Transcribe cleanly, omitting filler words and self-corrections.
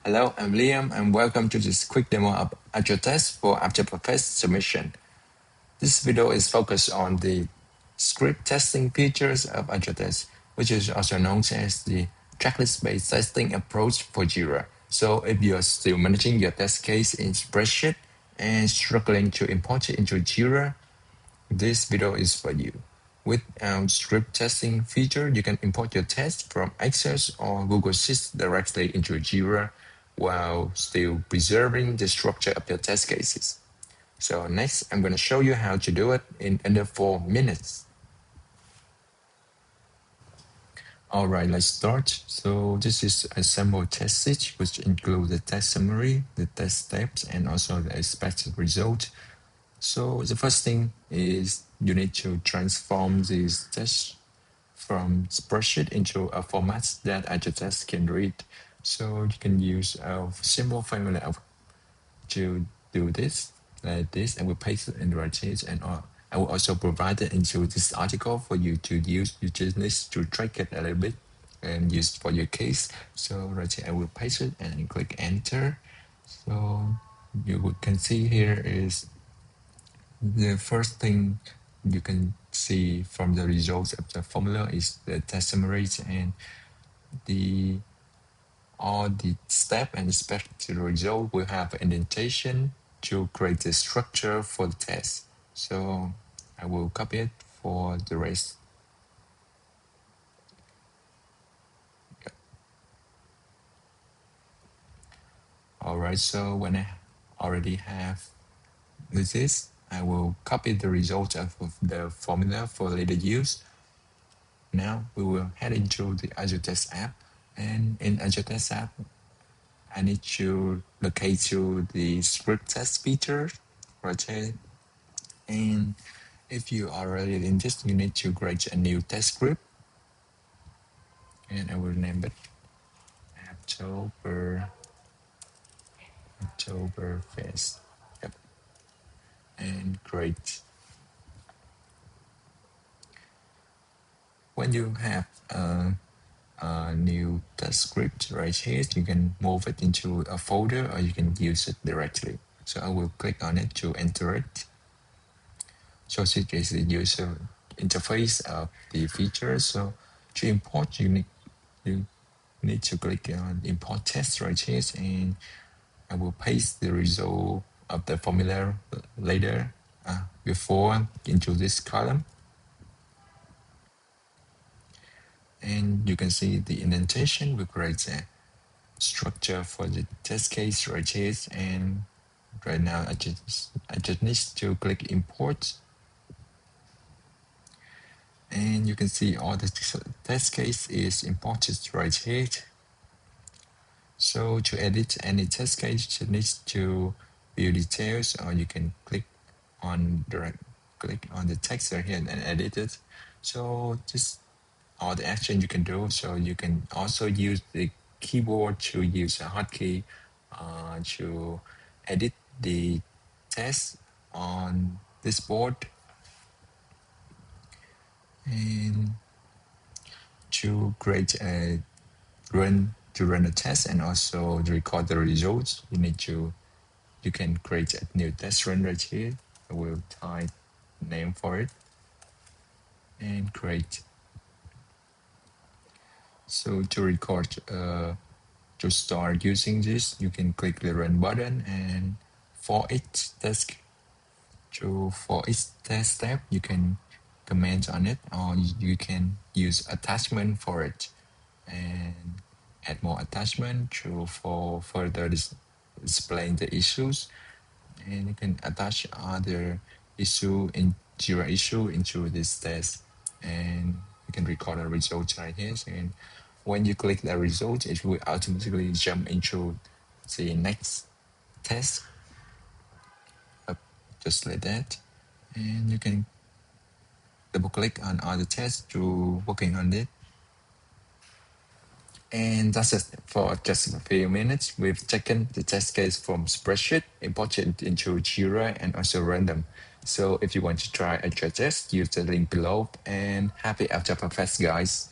Hello, I'm Liam, and welcome to this quick demo of AgileTest for Apptoberfest submission. This video is focused on the script testing features of AgileTest, which is also known as the checklist-based testing approach for Jira. So if you're still managing your test case in spreadsheet and struggling to import it into Jira, this video is for you. With our script testing feature, you can import your test from Access or Google Sheets directly into Jira while still preserving the structure of your test cases. So next, I'm going to show you how to do it in under 4 minutes. All right, let's start. So this is a sample test sheet, which includes the test summary, the test steps, and also the expected result. So the first thing is you need to transform this test from spreadsheet into a format that AgileTest can read. So you can use a simple formula to do this, like this, and we'll paste it in the right here, and I will also provide it into this article for you to use. You just need to track it a little bit and use for your case. So right here, I will paste it and click enter. So you can see here is the first thing you can see from the results of the formula is the test summary and all the step and expected result will have indentation to create the structure for the test. So I will copy it for the rest. All right, so when I already have this, I will copy the result of the formula for later use. Now we will head into the AgileTest app, and in AgileTest app, I need to locate to the script test feature right here. And if you are already in this, you need to create a new test script. And I will name it Apptoberfest. Yep. And create. When you have a new test script right here, you can move it into a folder or you can use it directly. So I will click on it to enter it. So this is the user interface of the feature. So to import, you need to click on import test right here, and I will paste the result of the formula later before into this column. And you can see the indentation will create a structure for the test case right here. And right now I just need to click import. And you can see all the test case is imported right here. So to edit any test case, you need to view details, or you can click on the text right here and edit it. So just all the action you can do. So you can also use the keyboard to use a hotkey to edit the text on this board, and to create a run a test and also to record the results. You can create a new test run right here. I will type name for it and create. So to record, to start using this, you can click the run button, and for each test step, you can comment on it, or you can use attachment for it and add more attachment for further explain the issues. And you can attach other issue in Jira issue into this test, and you can record a result right here. And when you click the result, it will automatically jump into the next test, just like that. And you can double click on other tests to working on it. And that's it for just a few minutes. We've taken the test case from spreadsheet, imported into Jira, and also random. So if you want to try a test, use the link below, and happy Apptoberfest, guys.